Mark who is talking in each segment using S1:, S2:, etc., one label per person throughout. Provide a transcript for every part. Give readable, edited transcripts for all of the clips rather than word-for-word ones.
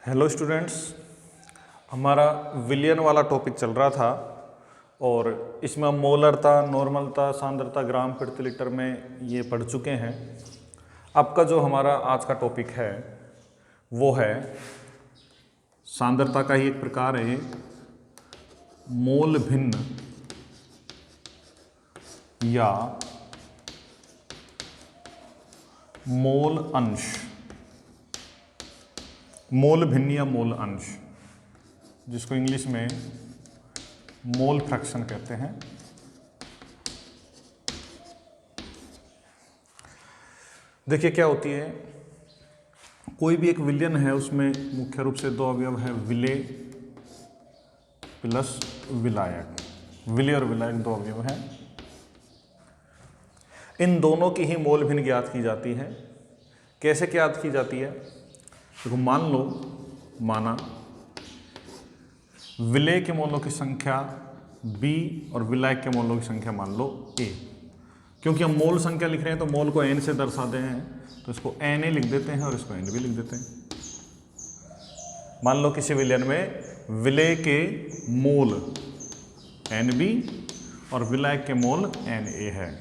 S1: Hello students, हमारा विलियन वाला topic चल रहा था और इसमें हम मोलरता, नॉर्मलता, सांद्रता ग्राम प्रति लीटर में ये पढ़ चुके हैं। अब का जो हमारा आज का टॉपिक है वो है सांद्रता का ही एक प्रकार है मोल भिन्न या मोल अंश। मोल भिन्न या मोल अंश, जिसको इंग्लिश में मोल फ्रैक्शन कहते हैं। देखिए क्या होती है, कोई भी एक विलयन है, उसमें मुख्य रूप से दो अवयव है, विलेय प्लस विलायक। विलेय और विलायक दो अवयव हैं। इन दोनों की ही मोल भिन्न ज्ञात की जाती है। कैसे ज्ञात की जाती है? देखो, माना विलेय के मोलों की संख्या b और विलायक के मोलों की संख्या मान लो a। क्योंकि हम मोल संख्या लिख रहे हैं तो मोल को n से दर्शाते हैं, तो इसको Na लिख देते हैं और इसको Nb लिख देते हैं। मान लो किसी विलयन में विलेय के मोल Nb और विलायक के मोल Na है,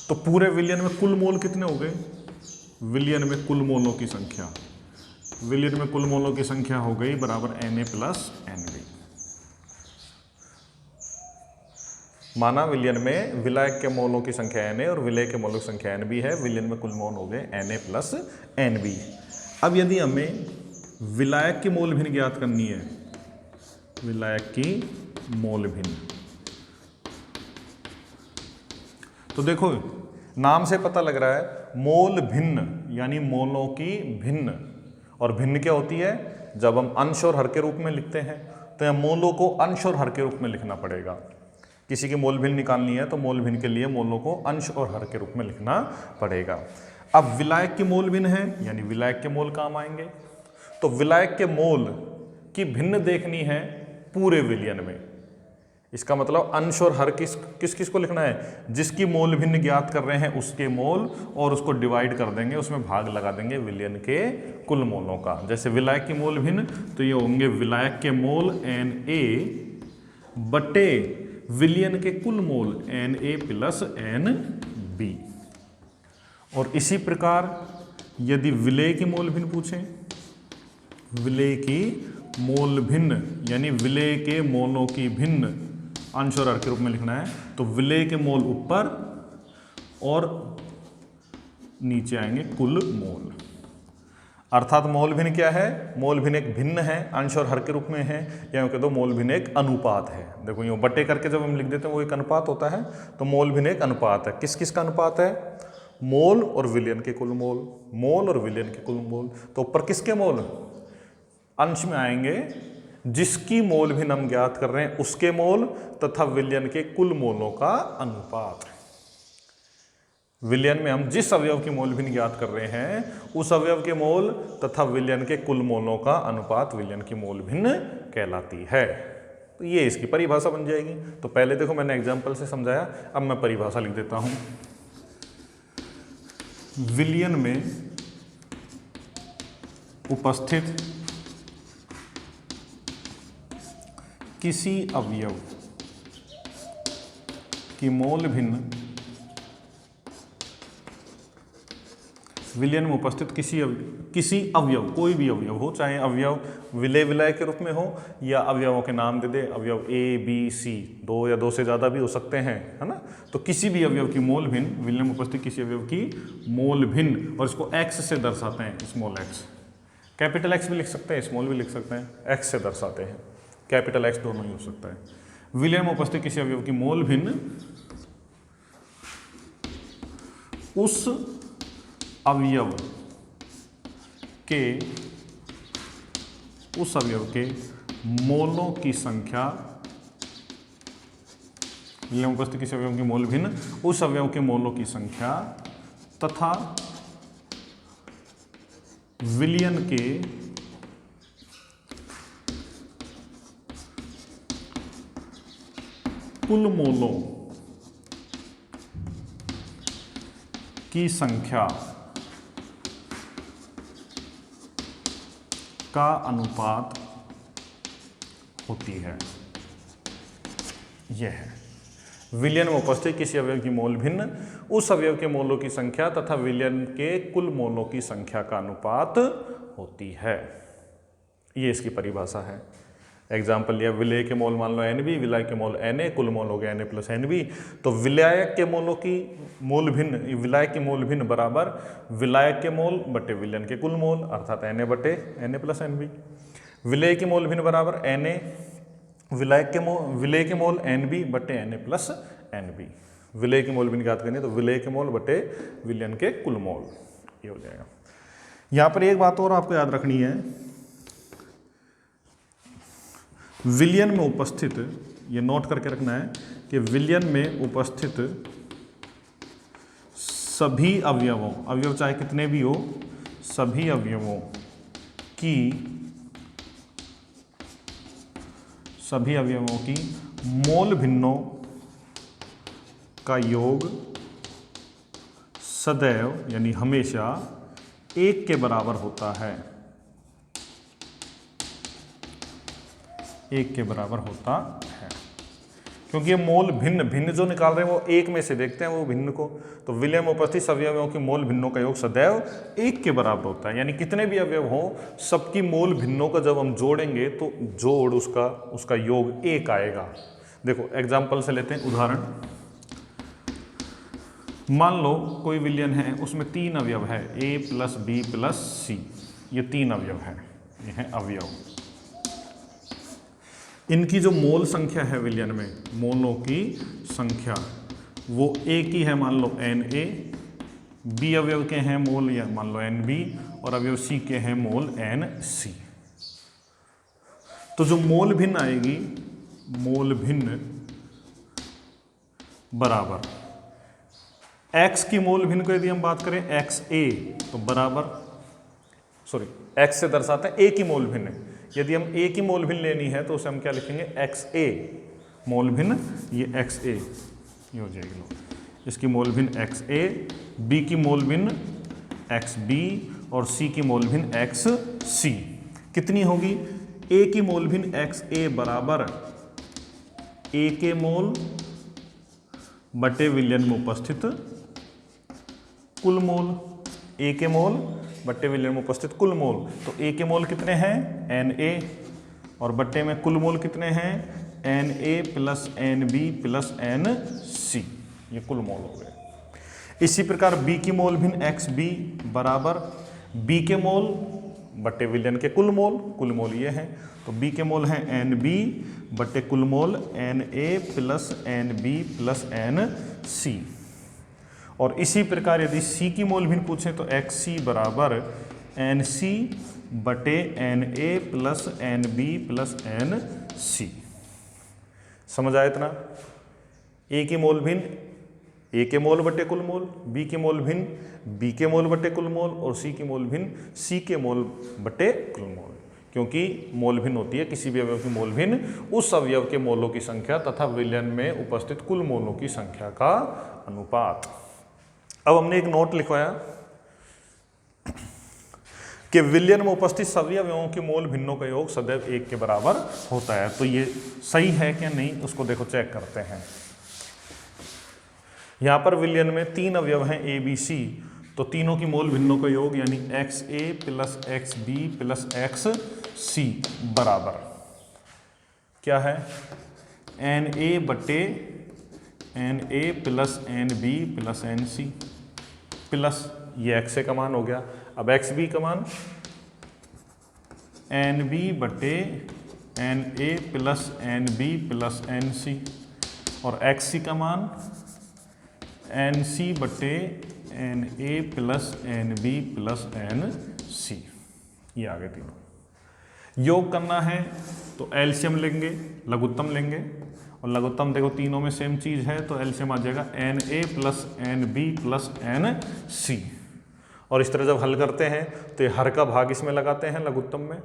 S1: तो पूरे विलयन में कुल मोल कितने हो गए? विलयन में कुल मोलों की संख्या, विलयन में कुल मोलों की संख्या हो गई बराबर Na प्लस Nb। माना विलयन में विलायक के मोलों की संख्या Na और विलेय के मोलों की संख्या Nb है, विलयन में कुल मोल हो गए Na प्लस Nb। अब यदि हमें विलायक की मोल भिन्न ज्ञात करनी है, विलायक की मोल भिन्न, तो देखो नाम से पता लग रहा है मोल भिन्न यानी मोलों की भिन्न। और भिन्न क्या होती है? जब हम अंश और हर के रूप में लिखते हैं तो यह मोलों को अंश और हर के रूप में लिखना पड़ेगा। किसी की मोल भिन्न निकालनी है तो मोल भिन्न के लिए मोलों को अंश और हर के रूप में लिखना पड़ेगा। अब विलायक की मोल भिन्न है, यानी विलायक के मोल काम आएंगे, तो विलायक के मोल की भिन्न देखनी है पूरे विलयन में। इसका मतलब अंश और हर किस किस को लिखना है? जिसकी मोल भिन्न ज्ञात कर रहे हैं उसके मोल, और उसको डिवाइड कर देंगे, उसमें भाग लगा देंगे विलयन के कुल मोलों का। जैसे विलायक की मोल भिन्न तो ये होंगे विलायक के मोल Na बटे विलयन के कुल मोल Na प्लस Nb। और इसी प्रकार यदि विलेय की मोल भिन्न पूछें, विलेय की मोल भिन्न यानी विलेय के मोलों की भिन्न अंश और हर के रूप में लिखना है, तो विलेय के मोल ऊपर और नीचे आएंगे कुल मोल। अर्थात मोल भिन्न क्या है? मोल भिन्न एक भिन्न है, अंश और हर के रूप में है, या यूं कह दो मोल भिन्न एक अनुपात है। देखो यूं बटे करके जब हम लिख देते हैं वो एक अनुपात होता है, तो मोल भिन्न एक अनुपात है। किस किस का अनुपात है? मोल और विलयन के कुल मोल, मोल और विलयन के कुल मोल। तो ऊपर किसके मोल? अंश में आएंगे जिसकी मोल भिन्न हम ज्ञात कर रहे हैं उसके मोल तथा विलयन के कुल मोलों का अनुपात। विलयन में हम जिस अवयव की मोल भिन्न ज्ञात कर रहे हैं उस अवयव के मोल तथा विलयन के कुल मोलों का अनुपात विलयन की मोल भिन्न कहलाती है। तो ये इसकी परिभाषा बन जाएगी। तो पहले देखो मैंने एग्जाम्पल से समझाया, अब मैं परिभाषा लिख देता हूं। विलयन में उपस्थित किसी अवयव की मोल भिन्न, विलयन में उपस्थित किसी अवयव, कोई भी अवयव हो, चाहे अवयव विलेय विलायक के रूप में हो या अवयवों के नाम दे दे, अवयव A, B, C, दो या दो से ज़्यादा भी हो सकते हैं, है ना। तो किसी भी अवयव की मोल भिन्न, विलयन में उपस्थित किसी अवयव की मोल भिन्न, और इसको x से दर्शाते हैं, स्मॉल x। कैपिटल X भी लिख सकते हैं, स्मॉल भी लिख सकते हैं, x से दर्शाते हैं, कैपिटल X दोनों ही हो सकता है। विलयन में उपस्थित किसी अवयव की मोल भिन्न उस अवयव के मोलों की संख्या, विलयन में उपस्थित किसी अवयव की मोल भिन्न उस अवयव के मोलों की संख्या तथा विलयन के कुल मोलों की संख्या का अनुपात होती है। यह है विलयन में उपस्थित किसी अवयव की मोल भिन्न उस अवयव के मोलों की संख्या तथा विलयन के कुल मोलों की संख्या का अनुपात होती है। ये इसकी परिभाषा है। एग्जाम्पल लिया, विलय के मोल मान लो Nb, विलय के मोल Na, कुल मोल हो गया Na प्लस Nb। तो विलायक के मोलों की मोल भिन्न, विलायक की मोल भिन्न बराबर विलायक के मोल बटे विलयन के कुल मोल अर्थात Na बटे Na प्लस Nb। विलय की मोल भिन्न बराबर Na विलय के मोल Nb बटे Na प्लस Nb। विलय की मोल भिन्न ज्ञात करनी है तो विलय के मोल बटे विलयन के कुल मोल, ये हो जाएगा। यहाँ पर एक बात और आपको याद रखनी है, विलयन में उपस्थित, ये नोट करके रखना है कि विलयन में उपस्थित सभी अवयवों, अवयव चाहे कितने भी हो, सभी अवयवों की मोल भिन्नों का योग सदैव यानी हमेशा 1 के बराबर होता है, 1 के बराबर होता है। क्योंकि ये मोल भिन्न जो निकाल रहे हैं वो 1 में से देखते हैं वो भिन्न को, तो विलय में उपस्थित सभी अवयवों की मोल भिन्नों का योग सदैव 1 के बराबर होता है। यानी कितने भी अवयव हो सबकी मोल भिन्नों का जब हम जोड़ेंगे तो जोड़ उसका योग 1 आएगा। देखो एग्जाम्पल से लेते हैं उदाहरण, मान लो कोई विलयन है, उसमें 3 अवयव है A plus B plus C, ये 3 अवयव है, ये है अवयव। इनकी जो मोल संख्या है विलयन में, मोलों की संख्या वो A की है मान लो Na, B अवयव के हैं मोल या मान लो Nb और अवयव C के हैं मोल Nc। तो जो मोल भिन्न आएगी, मोल भिन्न बराबर x की मोल भिन्न को यदि हम बात करें XA तो बराबर, x से दर्शाते हैं A की मोल भिन्न। यदि हम A की मोल भिन्न लेनी है तो उसे हम क्या लिखेंगे XA मोल भिन्न, ये XA ये हो जाएगी लो, इसकी मोल भिन्न XA, B की मोल भिन्न XB और C की मोल भिन्न XC। कितनी होगी? A की मोल भिन्न XA बराबर A के मोल बटे विलयन में उपस्थित कुल मोल, A के मोल बट्टे विलयन में उपस्थित कुल मोल। तो A के मोल कितने हैं? Na और बट्टे में कुल मोल कितने हैं? Na plus Nb plus Nc, ये कुल मोल हो गए। इसी प्रकार B की मोल भिन्न XB बराबर B के मोल बट्टे विलयन के कुल मोल ये हैं। तो B के मोल हैं Nb बट्टे कुल मोल Na plus Nb plus Nc। और इसी प्रकार यदि C की मोल भिन्न पूछें तो XC बराबर Nc बटे Na plus Nb plus Nc। समझ आया इतना? A की मोल भिन्न A के मोल बटे कुल मोल, B के मोल भिन्न B के मोल बटे कुल मोल और C की मोल भिन्न C के मोल बटे कुल मोल। क्योंकि मोल भिन्न होती है किसी भी अवयव की मोल भिन्न उस अवयव के मोलों की संख्या तथा विलयन में उपस्थित कुल मोलों की संख्या का अनुपात। अब हमने एक नोट लिखवाया कि विलयन में उपस्थित सभी अवयवों के मोल भिन्नों का योग सदैव 1 के बराबर होता है। तो ये सही है क्या नहीं, उसको देखो चेक करते हैं। यहां पर विलयन में 3 अवयव हैं A B C, तो तीनों की मोल भिन्नों का योग यानी XA plus XB plus XC बराबर क्या है? Na बटे Na plus Nb plus Nc plus ये XA का मान हो गया। अब XB का मान Nb बटे Na plus Nb plus Nc और XC का मान Nc बटे Na plus Nb plus Nc। ये आ गए तीनों। योग करना है तो एलसीएम लेंगे, लघुत्तम लेंगे और लघुत्तम देखो तीनों में सेम चीज़ है तो एलसीएम आ जाएगा Na plus Nb plus Nc। और इस तरह जब हल करते हैं तो ये हर का भाग इसमें लगाते हैं लघुत्तम में,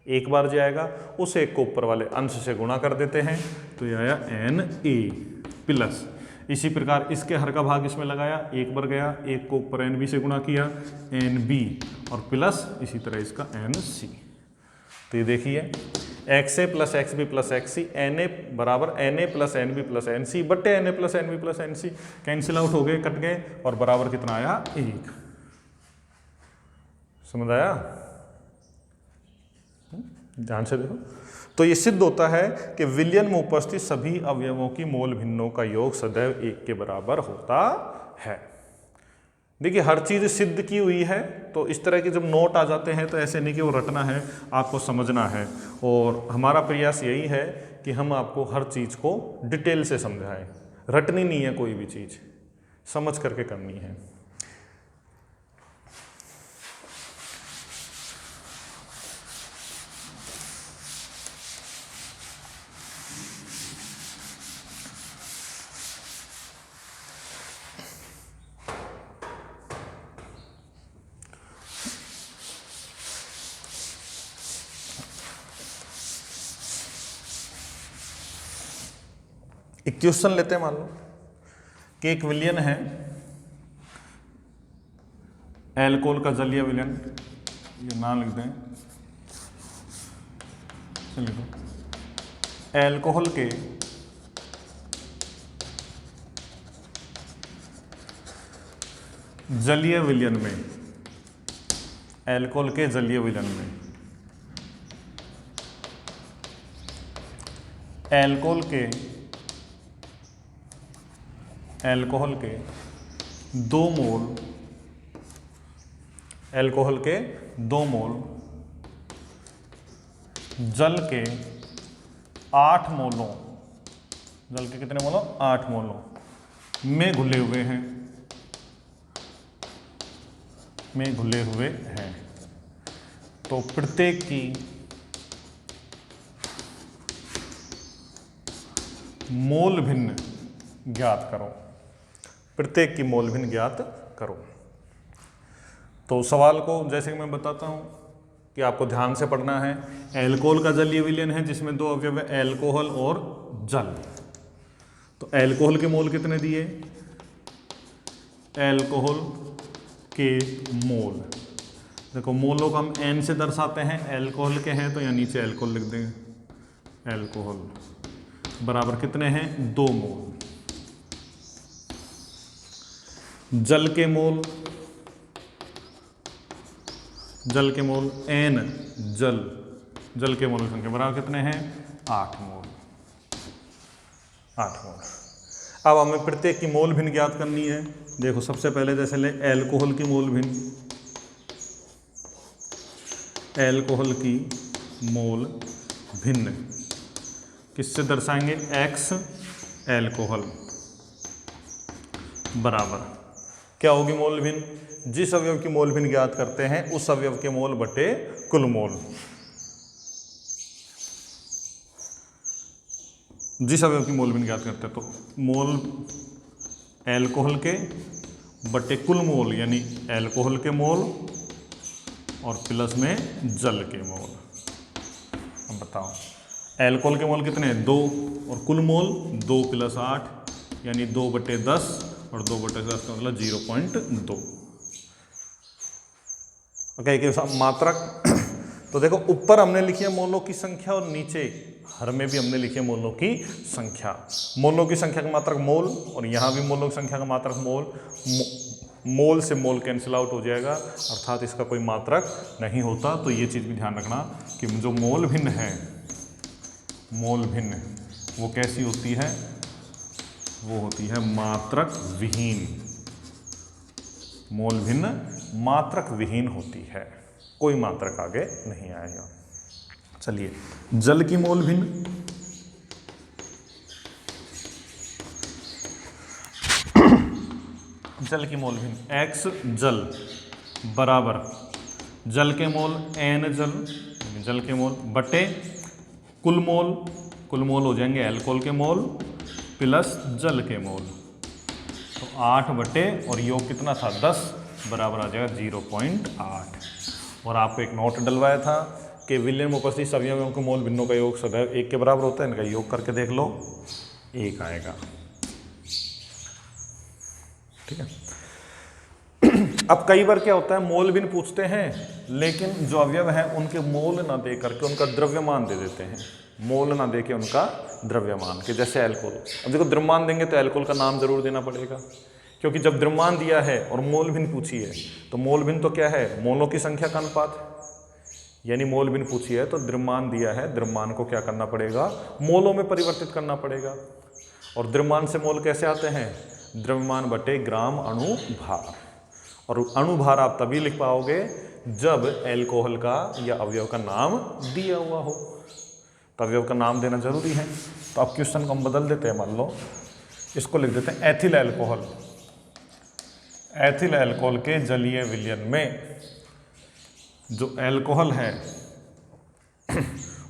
S1: एक बार जो आएगा उस एक को ऊपर वाले अंश से गुणा कर देते हैं तो ये आया Na प्लस, इसी प्रकार इसके हर का भाग इसमें लगाया, एक बार गया, एक को ऊपर Nb से गुणा किया Nb और प्लस इसी तरह इसका Nc। तो ये देखिए X A plus X B plus X C N A बराबर N A plus N B plus N C बट्टे N A plus N B plus N C, cancel out हो गए, कट गए, और बराबर कितना आया 1। समझ आया? ध्यान से देखो। तो ये सिद्ध होता है कि विलयन में उपस्थित सभी अवयवों की मोल भिन्नों का योग सदैव 1 के बराबर होता है। देखिए हर चीज़ सिद्ध की हुई है, तो इस तरह के जब नोट आ जाते हैं तो ऐसे नहीं कि वो रटना है, आपको समझना है। और हमारा प्रयास यही है कि हम आपको हर चीज़ को डिटेल से समझाएं। रटनी नहीं है, कोई भी चीज़ समझ करके करनी है। एक क्वेश्चन लेते हैं, मान लो कि एक विलयन है, एल्कोहल का जलीय विलयन, ये नाम लिख दें, लिखो एल्कोहल के जलीय विलयन में, एल्कोहल के जलीय विलयन में एल्कोहल के 2 मोल, एल्कोहल के 2 मोल जल के 8 मोलों, जल के कितने मोलों? 8 मोलों में घुले हुए हैं, तो प्रत्येक की मोल भिन्न ज्ञात करो, प्रत्येक की मोल भिन्न ज्ञात करो। तो सवाल को जैसे कि मैं बताता हूं कि आपको ध्यान से पढ़ना है। एल्कोहल का जलीय विलयन है जिसमें 2 अवयव है, एल्कोहल और जल। तो एल्कोहल के मोल कितने दिए? एल्कोहल के मोल, देखो मोलों को हम एन से दर्शाते हैं, एल्कोहल के हैं तो यहाँ नीचे एल्कोहल लिख देंगे। एल्कोहल बराबर कितने हैं? 2 मोल। जल के मोल एन जल के मोल की संख्या बराबर कितने हैं? 8 मोल। अब हमें प्रत्येक की मोल भिन्न ज्ञात करनी है। देखो सबसे पहले जैसे ले एल्कोहल की मोल भिन्न, एल्कोहल की मोल भिन्न किससे दर्शाएंगे? एक्स एल्कोहल बराबर क्या होगी मोल भिन्न? जिस अवयव की मोल भिन्न ज्ञात करते हैं उस अवयव के मोल बटे कुल मोल। जिस अवयव की मोल भिन्न ज्ञात करते हैं तो मोल एल्कोहल के बटे कुल मोल, यानी एल्कोहल के मोल और प्लस में जल के मोल। अब बताओ एल्कोहल के मोल कितने हैं? 2 और कुल मोल 2 + 8 यानी 2/10 और 2/10 का मतलब 0.2। ओके, मात्रक। तो देखो ऊपर हमने लिखी है मोलों की संख्या और नीचे हर में भी हमने लिखी है मोलों की संख्या। मोलों की संख्या का मात्रक मोल और यहाँ भी मोलों की संख्या का मात्रक मोल। मोल से मोल कैंसिल आउट हो जाएगा, अर्थात इसका कोई मात्रक नहीं होता। तो ये चीज़ भी ध्यान रखना कि जो मोल भिन्न है, मोल भिन्न वो कैसी होती है? वो होती है मात्रक विहीन। मोल भिन्न मात्रक विहीन होती है, कोई मात्रक आगे नहीं आएगा। चलिए जल की मोल भिन्न, जल की मोल भिन्न एक्स जल बराबर जल के मोल एन जल के मोल बटे कुल मोल हो जाएंगे एल्कोहल के मोल प्लस जल के मोल। तो 8 बटे और योग कितना था? 10 बराबर आ जाएगा 0.8। और आपको एक नोट डलवाया था कि विलयन में उपस्थित सभी अवयवों के मोल भिन्नों का योग सदैव 1 के बराबर होता है। इनका योग करके देख लो, 1 आएगा। ठीक है। अब कई बार क्या होता है, मोल भिन्न पूछते हैं लेकिन जो अवयव हैं उनके मोल ना दे करके उनका द्रव्यमान दे देते हैं, मोल ना दे के उनका द्रव्यमान, के जैसे अल्कोहल। अब देखो द्रव्यमान देंगे तो अल्कोहल का नाम जरूर देना पड़ेगा, क्योंकि जब द्रव्यमान दिया है और मोल भिन्न पूछी है तो मोल भिन्न तो क्या है, मोलों की संख्या का अनुपात, यानी मोल भिन्न पूछी है तो द्रव्यमान दिया है, द्रव्यमान को क्या करना पड़ेगा, मोलों में परिवर्तित करना पड़ेगा। और द्रव्यमान से मोल कैसे आते हैं, द्रव्यमान बटे ग्राम अणु भार। और अणु भार आप तभी लिख पाओगे जब एल्कोहल का या अवयव का नाम दिया हुआ हो, तो अवयव का नाम देना जरूरी है। तो अब क्वेश्चन को हम बदल देते हैं, मान लो इसको लिख देते हैं एथिल अल्कोहल। एथिल अल्कोहल के जलीय विलयन में जो अल्कोहल है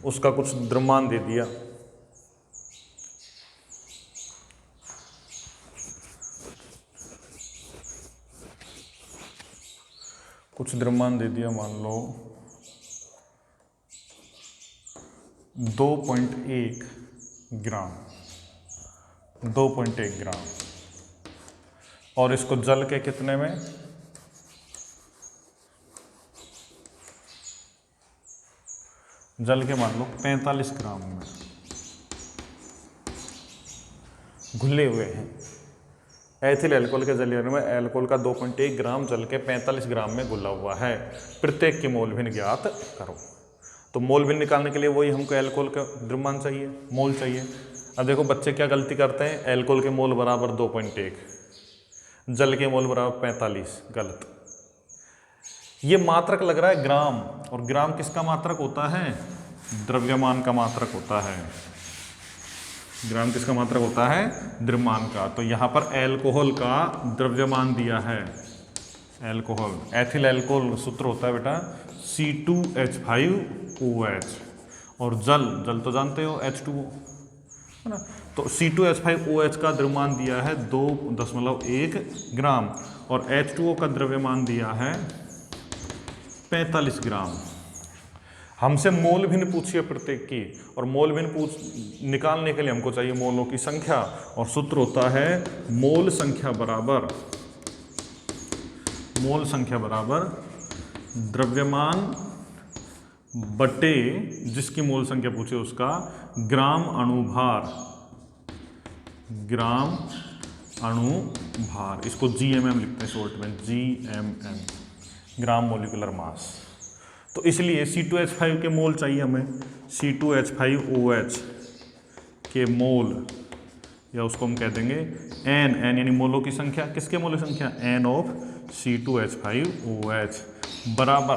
S1: उसका कुछ द्रव्यमान दे दिया, कुछ द्रव्यमान दे दिया, मान लो 2.1 ग्राम, 2.1 ग्राम, और इसको जल के कितने में, जल के मान लो 45 ग्राम में घुले हुए हैं। एथिल अल्कोहल के जलीय में अल्कोहल का 2.1 ग्राम जल के 45 ग्राम में घुला हुआ है, प्रत्येक के मोल भिन्न ज्ञात करो। तो मोल भिन्न निकालने के लिए वही हमको अल्कोहल का द्रव्यमान चाहिए, मोल चाहिए। अब देखो बच्चे क्या गलती करते हैं, अल्कोहल के मोल बराबर 2.1, जल के मोल बराबर 45, गलत। ये मात्रक लग रहा है ग्राम, और ग्राम किसका मात्रक होता है, द्रव्यमान का मात्रक होता है। ग्राम किसका मात्रक होता है, द्रव्यमान का। तो यहाँ पर अल्कोहल का द्रव्यमान दिया है, अल्कोहल, एथिल अल्कोहल सूत्र होता है बेटा C2H5OH, और जल, जल तो जानते हो H2O है ना। तो C2H5OH का द्रव्यमान दिया है 2.1 ग्राम, और H2O का द्रव्यमान दिया है 45 ग्राम। हमसे मोल भिन्न पूछिए प्रत्येक की, और मोल भिन्न निकालने के लिए हमको चाहिए मोलों की संख्या, और सूत्र होता है मोल संख्या बराबर द्रव्यमान बटे जिसकी मोल संख्या पूछे उसका ग्राम अणुभार, ग्राम अणुभार। इसको GMM लिखते हैं शॉर्ट में, GMM, ग्राम मोलिकुलर मास। तो इसलिए C2H5 के मोल चाहिए हमें, C2H5OH के मोल, या उसको हम कह देंगे N यानी मोलों की संख्या, किसके मोल की संख्या, N ऑफ C2H5OH बराबर,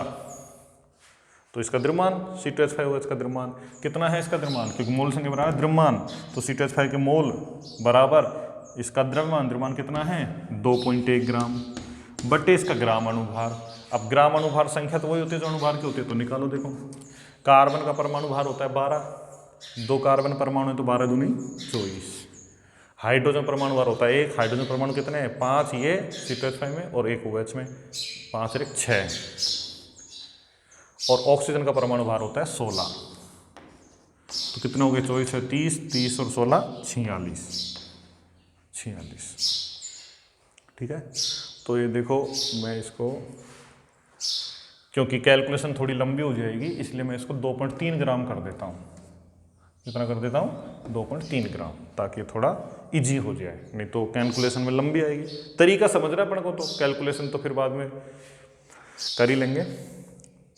S1: तो इसका द्रव्यमान C2H5OH का द्रव्यमान कितना है, इसका द्रव्यमान, क्योंकि मोल संख्या बराबर द्रव्यमान, तो C2H5 के मोल बराबर इसका द्रव्यमान कितना है 2.1 ग्राम, बटे इसका ग्राम अणुभार। अब ग्राम अणुभार संख्या तो वही होती है जो अणुभार की होती है, तो निकालो। देखो कार्बन का परमाणु भार होता है 12, 2 कार्बन परमाणु है तो 12 दूनी 24। हाइड्रोजन परमाणु भार होता है 1, हाइड्रोजन परमाणु कितने हैं 5, ये C2H5 में और 1 OH में, 5 और 1 6। और ऑक्सीजन का परमाणु भार होता है 16, तो कितने हो गए 24 है 30, 30 और 16 46। ठीक है, तो ये देखो मैं इसको, क्योंकि कैलकुलेशन थोड़ी लंबी हो जाएगी इसलिए मैं इसको 2.3 ग्राम कर देता हूँ। कितना कर देता हूँ 2.3 ग्राम, ताकि थोड़ा इजी हो जाए, नहीं तो कैलकुलेशन में लंबी आएगी। तरीका समझ रहा है अपन को, तो कैलकुलेशन तो फिर बाद में कर ही लेंगे।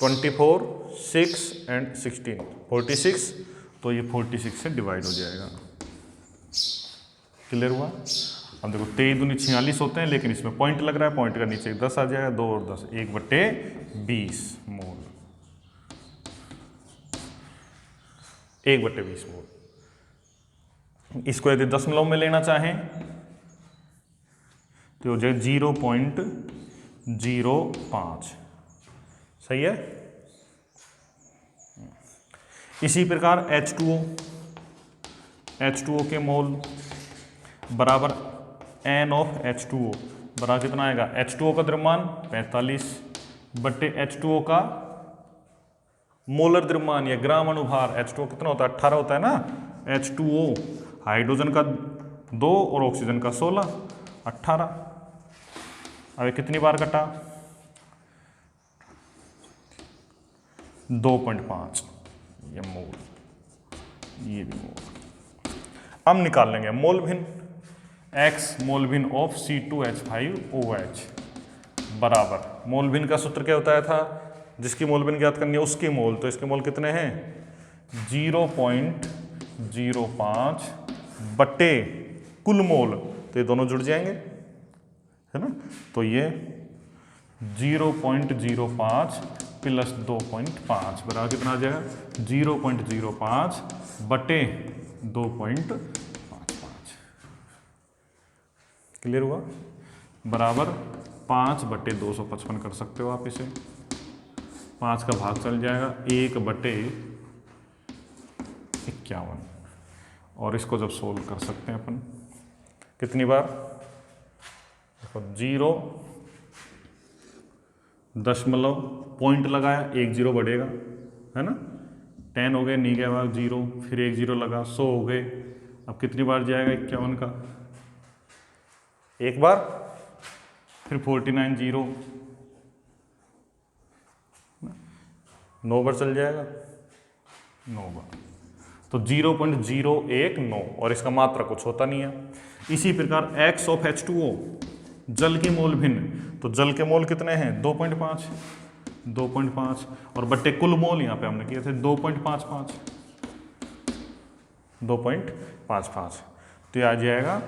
S1: 24, 6 एंड 16, 46, तो ये 46 से डिवाइड हो जाएगा। क्लियर हुआ। अब देखो 23 दूनी 46 होते हैं, लेकिन इसमें पॉइंट लग रहा है, पॉइंट का नीचे 10 आ जाएगा, 2 और 10 1/20 मोल, 1/20 मोल। इसको यदि दशमलव में लेना चाहें तो हो जाए 0.05, सही है। इसी प्रकार H2O के मोल बराबर N ऑफ H2O बराबर कितना आएगा, H2O का द्रव्यमान 45 बटे H2O का मोलर द्रव्यमान या ग्राम अणुभार। H2O कितना होता है 18 होता है ना, H2O हाइड्रोजन का 2 और ऑक्सीजन का 16, 18। अब कितनी बार कटा 2.5, ये मोल, ये भी मोल। अब निकाल लेंगे मोल भिन्न, x मोल भिन्न ऑफ C2H5OH बराबर, मोल भिन्न का सूत्र क्या होता है था, जिसकी मोल भिन्न ज्ञात करनी है उसकी मोल, तो इसके मोल कितने हैं 0.05 बटे कुल मोल, तो ये दोनों जुड़ जाएंगे, है ना, तो ये 0.05 प्लस 2.5 बराबर कितना आ जाएगा 0.05 बटे 2.55। क्लियर हुआ, बराबर 5/255 कर सकते हो आप इसे, 5 का भाग चल जाएगा 1/51, और इसको जब सोल्व कर सकते हैं अपन कितनी बार, देखो 0 पॉइंट लगाया, 1 0 बढ़ेगा, है ना, 10 हो गए, नहीं गया भाग 0, फिर 1 0 लगा, 100 हो गए। अब कितनी बार जाएगा 51 का, एक बार, फिर 49 0, 9 बार चल जाएगा, 9 बार, तो 0.019, और इसका मात्रा कुछ होता नहीं है। इसी प्रकार x ऑफ H2O जल की मोल भिन्न, तो जल के मोल कितने हैं 2.5, और बट्टे कुल मोल यहाँ पे हमने किए थे 2.55, तो ये आ जाएगा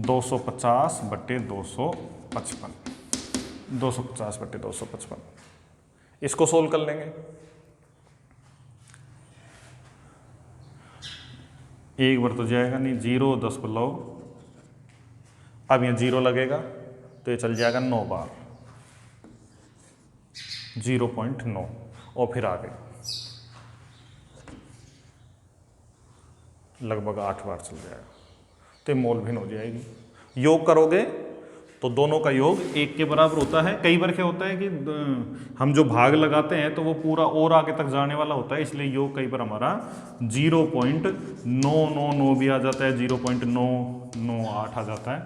S1: 250/255, 250/255। इसको सोल्व कर लेंगे, एक बार तो जाएगा नहीं, 0 10, अब यहाँ 0 लगेगा तो ये चल जाएगा 9 बार, 0.9, और फिर आगे लगभग 8 बार चल जाएगा, तो ये मोल भिन्न हो जाएगी। योग करोगे तो दोनों का योग 1 के बराबर होता है। कई बार क्या होता है कि हम जो भाग लगाते हैं तो वो पूरा और आगे तक जाने वाला होता है, इसलिए योग कई बार हमारा 0.999 भी आ जाता है, 0.998 आ जाता है,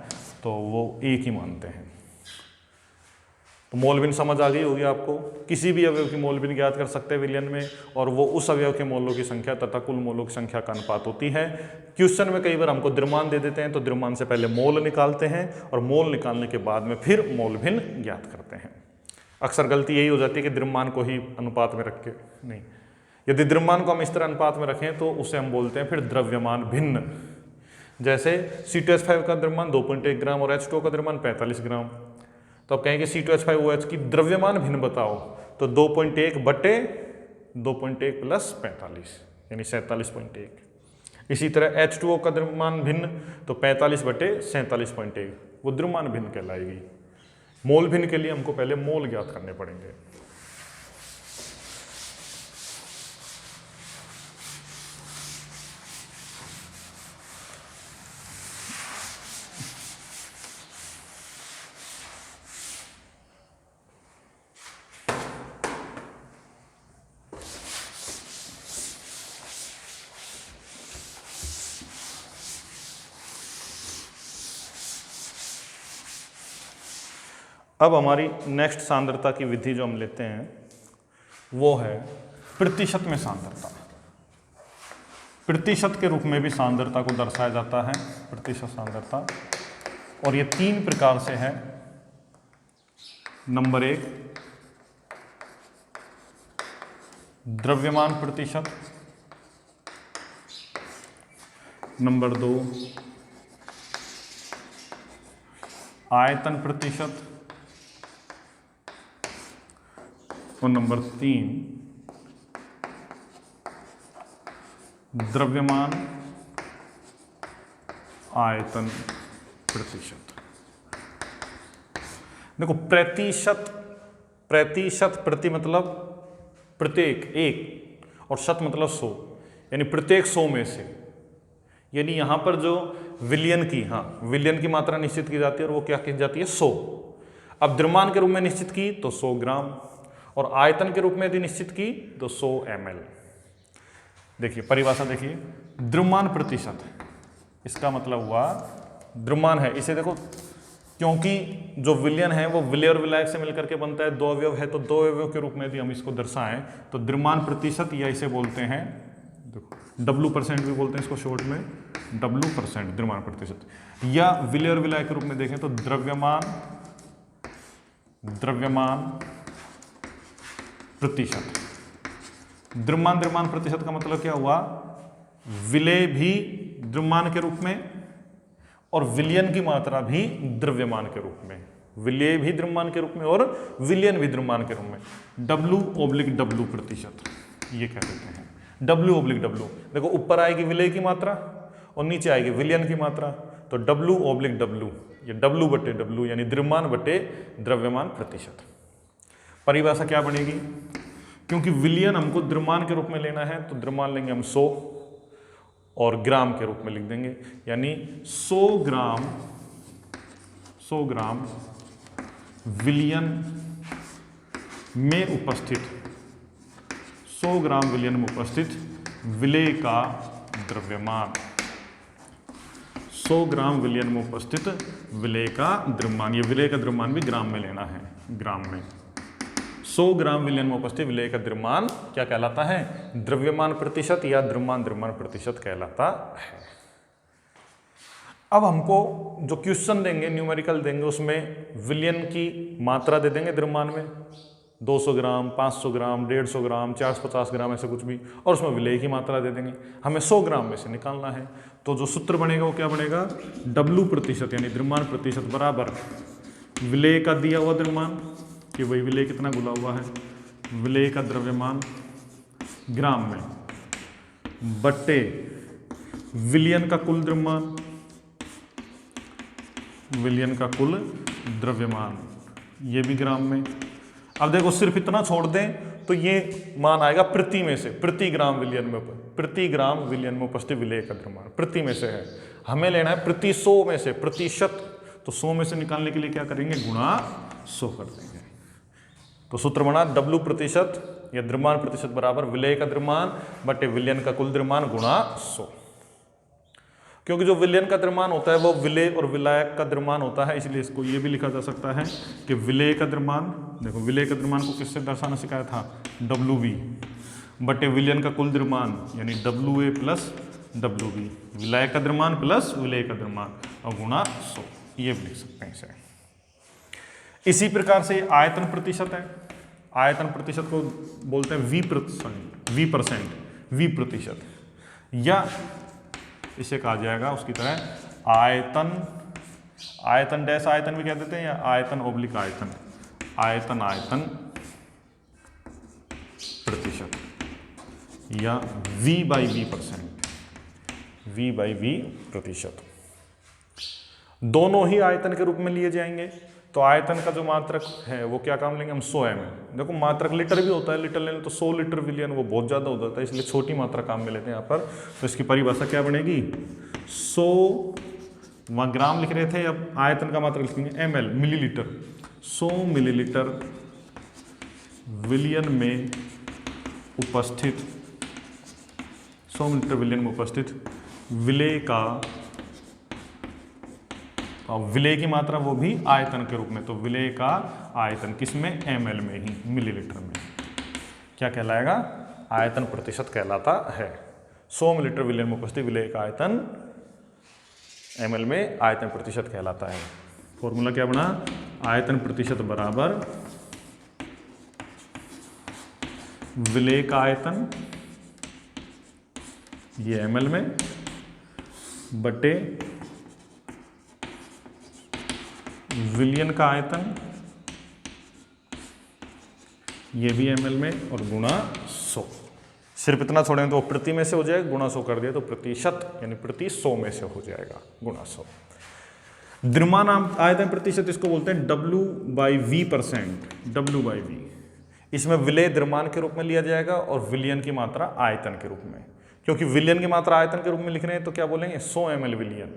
S1: तो वो 1 ही मानते हैं। तो मोल भिन्न समझ आ गई होगी आपको। किसी भी अवयव की मोल भिन्न ज्ञात कर सकते हैं विलयन में, और वो उस अवयव के मोलों की संख्या तथा कुल मोलों की संख्या का अनुपात होती है। क्वेश्चन में कई बार हमको द्रव्यमान दे देते हैं, तो द्रव्यमान से पहले मोल निकालते हैं, और मोल निकालने के बाद में फिर मोल भिन्न ज्ञात करते हैं। अक्सर गलती यही हो जाती है कि द्रव्यमान को ही अनुपात में रख के, नहीं, यदि द्रव्यमान को हम इस तरह अनुपात में रखें तो उसे हम बोलते हैं फिर द्रव्यमान भिन्न। जैसे C2H5 का द्रव्यमान 2.1 ग्राम और H2O का द्रव्यमान 45 ग्राम, तो आप कहेंगे C2H5OH की द्रव्यमान भिन्न बताओ, तो 2.1 बटे 2.1 प्लस 45 यानी 47.1। इसी तरह H2O का द्रव्यमान भिन्न, तो 45 बटे 47.1, वो द्रव्यमान भिन्न कहलाएगी। मोल भिन्न के लिए हमको पहले मोल ज्ञात करने पड़ेंगे। अब हमारी नेक्स्ट सांद्रता की विधि जो हम लेते हैं वो है प्रतिशत में सांद्रता। प्रतिशत के रूप में भी सांद्रता को दर्शाया जाता है, प्रतिशत सांद्रता, और ये 3 प्रकार से है। नंबर 1 द्रव्यमान प्रतिशत, नंबर 2 आयतन प्रतिशत, और नंबर 3 द्रव्यमान आयतन प्रतिशत। देखो प्रतिशत प्रति मतलब प्रत्येक, एक, और शत मतलब 100, यानी प्रत्येक 100 में से, यानी यहां पर जो विलियन की मात्रा निश्चित की जाती है, और वो क्या की जाती है 100। अब द्रव्यमान के रूप में निश्चित की तो 100 ग्राम, और आयतन के रूप में यदि निश्चित की तो 100 ml। देखिए परिभाषा देखिए, द्रव्यमान प्रतिशत, इसका मतलब हुआ द्रव्यमान है, इसे देखो क्योंकि जो विलयन है वो विलय और विलायक से मिलकर के बनता है, दो अवयव है, तो दो अवयव के रूप में यदि हम इसको दर्शाएं तो द्रव्यमान प्रतिशत या इसे बोलते हैं, देखो W% भी बोलते हैं इसको शॉर्ट में, W% द्रव्यमान प्रतिशत, या विलय और विलायक के रूप में देखें तो द्रव्यमान प्रतिशत। द्रव्यमान प्रतिशत का मतलब क्या हुआ, विलय भी द्रव्यमान के रूप में और विलयन की मात्रा भी द्रव्यमान के रूप में, विलय भी द्रव्यमान के रूप में और विलयन भी द्रव्यमान के रूप में, W/W प्रतिशत ये कह देते हैं, W/W। देखो ऊपर आएगी विलय की मात्रा और नीचे आएगी विलयन की मात्रा, तो W/W ये W/W यानी द्रव्यमान बटे द्रव्यमान प्रतिशत। परिभाषा क्या बनेगी, क्योंकि विलयन हमको द्रव्यमान के रूप में लेना है तो द्रव्यमान लेंगे हम 100 और ग्राम के रूप में लिख देंगे, यानी 100 ग्राम विलयन में उपस्थित, 100 ग्राम विलयन में उपस्थित विलय का द्रव्यमान, 100 ग्राम विलयन में उपस्थित विलय का द्रव्यमान, ये विलय का द्रव्यमान भी ग्राम में लेना है, ग्राम में 100 ग्राम विलयन में उपस्थित विलय का द्रव्यमान क्या कहलाता है, द्रव्यमान प्रतिशत या द्रव्यमान प्रतिशत कहलाता है। अब हमको जो क्वेश्चन देंगे, न्यूमेरिकल देंगे, उसमें विलयन की मात्रा दे देंगे द्रव्यमान में, 200 ग्राम, 500 ग्राम, 150 ग्राम, 450 ग्राम, ऐसे कुछ भी, और उसमें विलय की मात्रा दे देंगे। हमें 100 ग्राम में से निकालना है, तो जो सूत्र बनेगा वो क्या बनेगा, W% यानी द्रव्यमान प्रतिशत बराबर विलय का दिया हुआ द्रव्यमान, कि वही विलय कितना घुला हुआ है, विलय का द्रव्यमान ग्राम में बट्टे विलयन का कुल द्रव्यमान, विलयन का कुल द्रव्यमान ये भी ग्राम में। अब देखो सिर्फ इतना छोड़ दें तो ये मान आएगा प्रति में से, प्रति ग्राम विलयन में उपस्थित विलय का द्रव्यमान प्रति में से है, हमें लेना है प्रति 100 में से, प्रतिशत, तो 100 में से निकालने के लिए क्या करेंगे, गुणा 100 कर देंगे। तो सूत्र बना W% या द्रव्यमान प्रतिशत बराबर विलय का द्रव्यमान बटे विलयन का कुल द्रव्यमान गुणा 100। क्योंकि जो विलयन का द्रव्यमान होता है वो विलय और विलायक का द्रव्यमान होता है, इसलिए इसको ये भी लिखा जा सकता है कि विलय का द्रव्यमान, देखो विलय का द्रव्यमान को किससे दर्शाना सिखाया था, WV बटे विलयन का कुल द्रव्यमान यानी WA प्लस WB, विलायक का द्रव्यमान प्लस विलय का द्रव्यमान और गुणा 100, ये भी लिख सकते हैं इसे। इसी प्रकार से आयतन प्रतिशत है, आयतन प्रतिशत को बोलते हैं V प्रतिशत, या इसे कहा जाएगा उसकी तरह आयतन डैश आयतन भी कह देते हैं, या आयतन/आयतन, आयतन प्रतिशत, या V/V प्रतिशत। दोनों ही आयतन के रूप में लिए जाएंगे। तो आयतन का जो मात्रक है वो क्या काम लेंगे हम, 100 ml। देखो मात्रक लीटर भी होता है, लीटर लेने तो 100 लीटर विलयन वो बहुत ज़्यादा हो जाता है, इसलिए छोटी मात्रा काम में लेते हैं यहाँ पर। तो इसकी परिभाषा क्या बनेगी, 100, वहाँ ग्राम लिख रहे थे, अब आयतन का मात्रक लिखेंगे ml, मिलीलीटर, 100 मिलीलीटर विलयन में उपस्थित, 100 मिलीलीटर विलयन में उपस्थित विलय का, और विलय की मात्रा वो भी आयतन के रूप में, तो विलय का आयतन किसमें, ml में ही, मिलीलीटर में, क्या कहलाएगा, आयतन प्रतिशत कहलाता है। 100 मिलीलीटर विलयन में उपस्थित विलय का आयतन ml में आयतन प्रतिशत कहलाता है। फॉर्मूला क्या बना, आयतन प्रतिशत बराबर विलय का आयतन ये ml में बटे विलयन का आयतन ये भी ml में और गुणा 100। सिर्फ इतना छोड़ें तो प्रति में से हो जाएगा, गुणा 100 कर दिया तो प्रतिशत यानी प्रति 100 में से हो जाएगा, गुणा 100। द्रव्यमान आयतन प्रतिशत इसको बोलते हैं W/V%, W/V। इसमें विलय द्रव्यमान के रूप में लिया जाएगा और विलयन की मात्रा आयतन के रूप में। क्योंकि विलयन की मात्रा आयतन के रूप में लिख रहे हैं तो क्या बोलेंगे, 100 ml विलयन।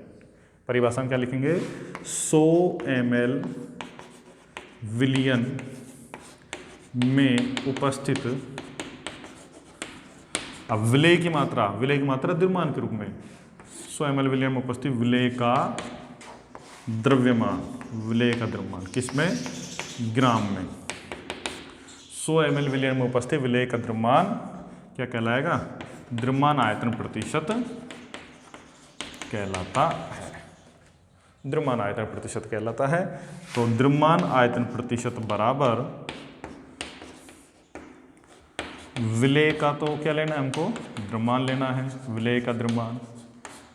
S1: परिभाषा में क्या लिखेंगे, 100 ml विलयन में उपस्थित, अब विलय की मात्रा द्रव्यमान के रूप में, 100 ml विलयन में उपस्थित विलय का द्रव्यमान, विलेय का द्रव्यमान किसमें, ग्राम में। 100 ml विलयन में उपस्थित विलेय का द्रव्यमान क्या कहलाएगा, द्रव्यमान आयतन प्रतिशत कहलाता है। द्रव्यमान आयतन प्रतिशत कहलाता है। तो द्रव्यमान आयतन प्रतिशत बराबर विलेय का, तो क्या लेना है हमको, द्रव्यमान लेना है, विलेय का द्रव्यमान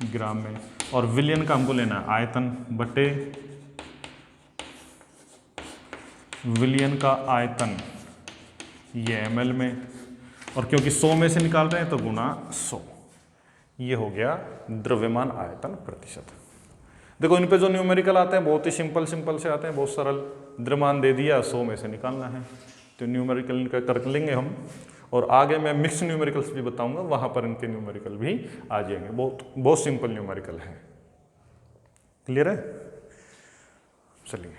S1: ग्राम में, और विलयन का हमको लेना है आयतन बटे विलयन का आयतन, ये ml में, और क्योंकि 100 में से निकाल रहे हैं तो गुना 100। ये हो गया द्रव्यमान आयतन प्रतिशत। देखो इन पे जो न्यूमेरिकल आते हैं बहुत ही सिंपल से आते हैं, बहुत सरल। द्रव्यमान दे दिया, 100 में से निकालना है, तो न्यूमेरिकल इनका कर लेंगे हम, और आगे मैं मिक्स न्यूमेरिकल्स भी बताऊंगा, वहां पर इनके न्यूमेरिकल भी आ जाएंगे। बहुत सिंपल न्यूमेरिकल है। क्लियर है? चलिए,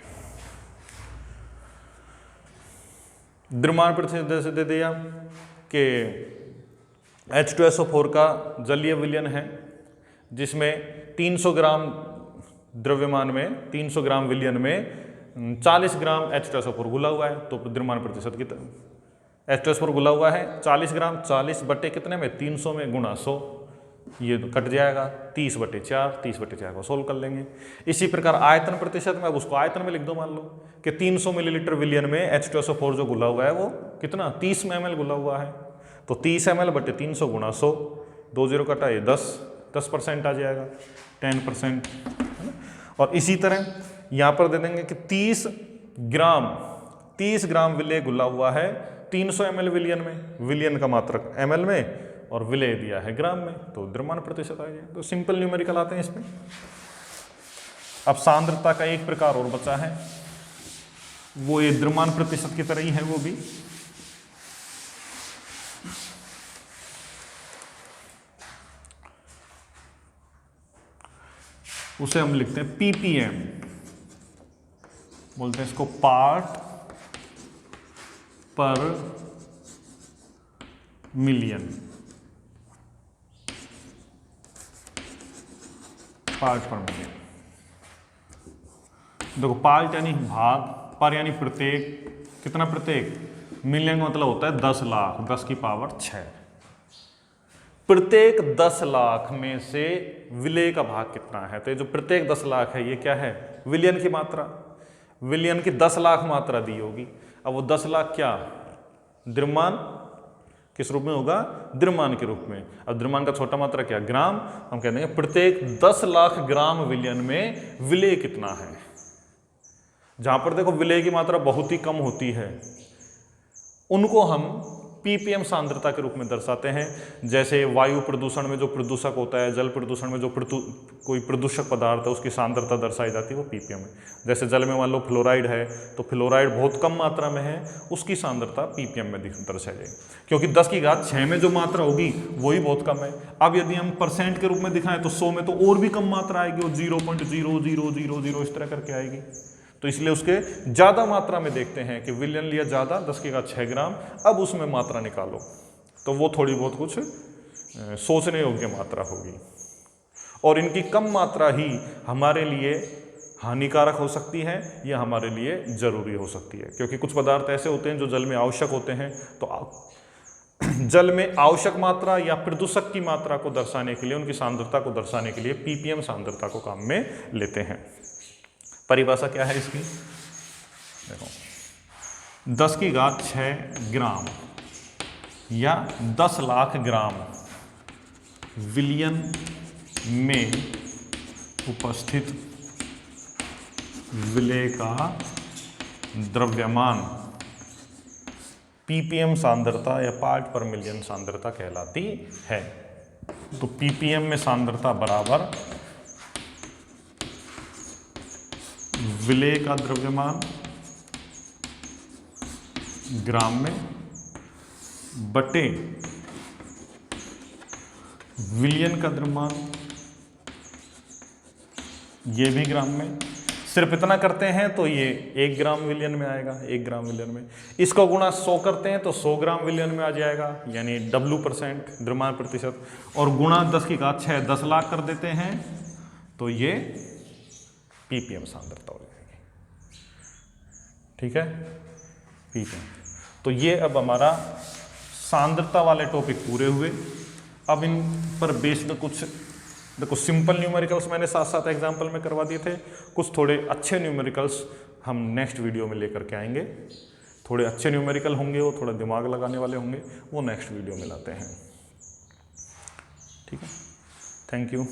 S1: द्रव्यमान प्रतिशत जैसे दे दिया कि H2SO4 का जलीय विलयन है, जिसमें 300 ग्राम द्रव्यमान में, 300 ग्राम विलयन में 40 ग्राम H2SO4 घुला हुआ है। तो द्रव्यमान प्रतिशत कितना, H2SO4 घुला हुआ है 40 ग्राम, 40 बटे कितने में, 300 में, गुणा 100, ये तो कट जाएगा, 30/4, 30/4 को सोल्व कर लेंगे। इसी प्रकार आयतन प्रतिशत में, अब उसको आयतन में लिख दो, मान लो कि 300 मिलीलीटर विलयन में H2SO4 जो घुला हुआ है वो कितना, 30 ml घुला हुआ है, तो 30 ml बटे 300 गुणा 100, 2 0 कटा, ये 10% आ जाएगा, 10%, है ना। और इसी तरह यहाँ पर दे देंगे कि 30 ग्राम विलेय घुला हुआ है 300 ml विलयन में, विलयन का मात्रक ml में और विलेय दिया है ग्राम में, तो द्रव्यमान प्रतिशत आ जाएगा। तो सिंपल न्यूमेरिकल आते हैं इसमें। अब सांद्रता का एक प्रकार और बचा है, वो ये द्रव्यमान प्रतिशत की तरह ही है, वो भी उसे हम लिखते हैं ppm, बोलते हैं इसको पार्ट पर मिलियन, पार्ट पर मिलियन। देखो पार्ट यानी भाग, पर यानी प्रत्येक, कितना प्रत्येक, मिलियन का मतलब होता है 10 लाख, 10 की पावर 6। प्रत्येक 10 लाख में से विलेय का भाग कितना है, तो ये जो प्रत्येक 10 लाख है ये क्या है, विलयन की मात्रा, विलयन की 10 लाख मात्रा दी होगी। अब वो 10 लाख क्या, द्रव्यमान किस रूप में होगा, द्रव्यमान के रूप में। अब द्रव्यमान का छोटा मात्रा क्या, ग्राम, हम कहते हैं प्रत्येक 10 लाख ग्राम विलयन में विलेय कितना है। जहां पर देखो विलेय की मात्रा बहुत ही कम होती है, उनको हम ppm सांद्रता के रूप में दर्शाते हैं। जैसे वायु प्रदूषण में जो प्रदूषक होता है, जल प्रदूषण में जो कोई प्रदूषक पदार्थ है उसकी सांद्रता दर्शाई जाती है, वो ppm है। जैसे जल में मान लो फ्लोराइड है, तो फ्लोराइड बहुत कम मात्रा में है, उसकी सांद्रता ppm में दर्शाई जाएगी, क्योंकि 10⁶ में जो मात्रा होगी वही बहुत कम है। अब यदि हम परसेंट के रूप में दिखाएं तो 100 में तो और भी कम मात्रा आएगी, वो 0.0000 इस तरह करके आएगी। तो इसलिए उसके ज़्यादा मात्रा में देखते हैं कि विलयन लिया ज़्यादा, 10⁶ ग्राम, अब उसमें मात्रा निकालो, तो वो थोड़ी बहुत कुछ सोचने योग्य मात्रा होगी। और इनकी कम मात्रा ही हमारे लिए हानिकारक हो सकती है या हमारे लिए ज़रूरी हो सकती है, क्योंकि कुछ पदार्थ ऐसे होते हैं जो जल में आवश्यक होते हैं, तो जल में आवश्यक मात्रा या प्रदूषक की मात्रा को दर्शाने के लिए, उनकी सांद्रता को दर्शाने के लिए ppm सांद्रता को काम में लेते हैं। परिभाषा क्या है इसकी, देखो 10⁶ ग्राम या 10 लाख ग्राम विलयन में उपस्थित विलेय का द्रव्यमान ppm सांद्रता या पार्ट पर मिलियन सांद्रता कहलाती है। तो ppm में सांद्रता बराबर विलेय का द्रव्यमान ग्राम में बटे विलयन का द्रव्यमान, ये भी ग्राम में। सिर्फ इतना करते हैं तो ये 1 ग्राम विलयन में आएगा, 1 ग्राम विलयन में। इसको गुणा 100 करते हैं तो 100 ग्राम विलयन में आ जाएगा, यानी W% द्रव्यमान प्रतिशत। और गुणा 10⁶ 10 लाख कर देते हैं तो ये ppm सांद्रता हो जाएगी। ठीक है, ppm। तो ये अब हमारा सांद्रता वाले टॉपिक पूरे हुए। अब इन पर बेस्ड कुछ देखो सिंपल न्यूमेरिकल्स मैंने साथ साथ एग्जाम्पल में करवा दिए थे, कुछ थोड़े अच्छे न्यूमेरिकल्स हम नेक्स्ट वीडियो में लेकर के आएंगे। थोड़े अच्छे न्यूमेरिकल होंगे, वो थोड़ा दिमाग लगाने वाले होंगे, वो नेक्स्ट वीडियो में लाते हैं। ठीक है, थैंक यू।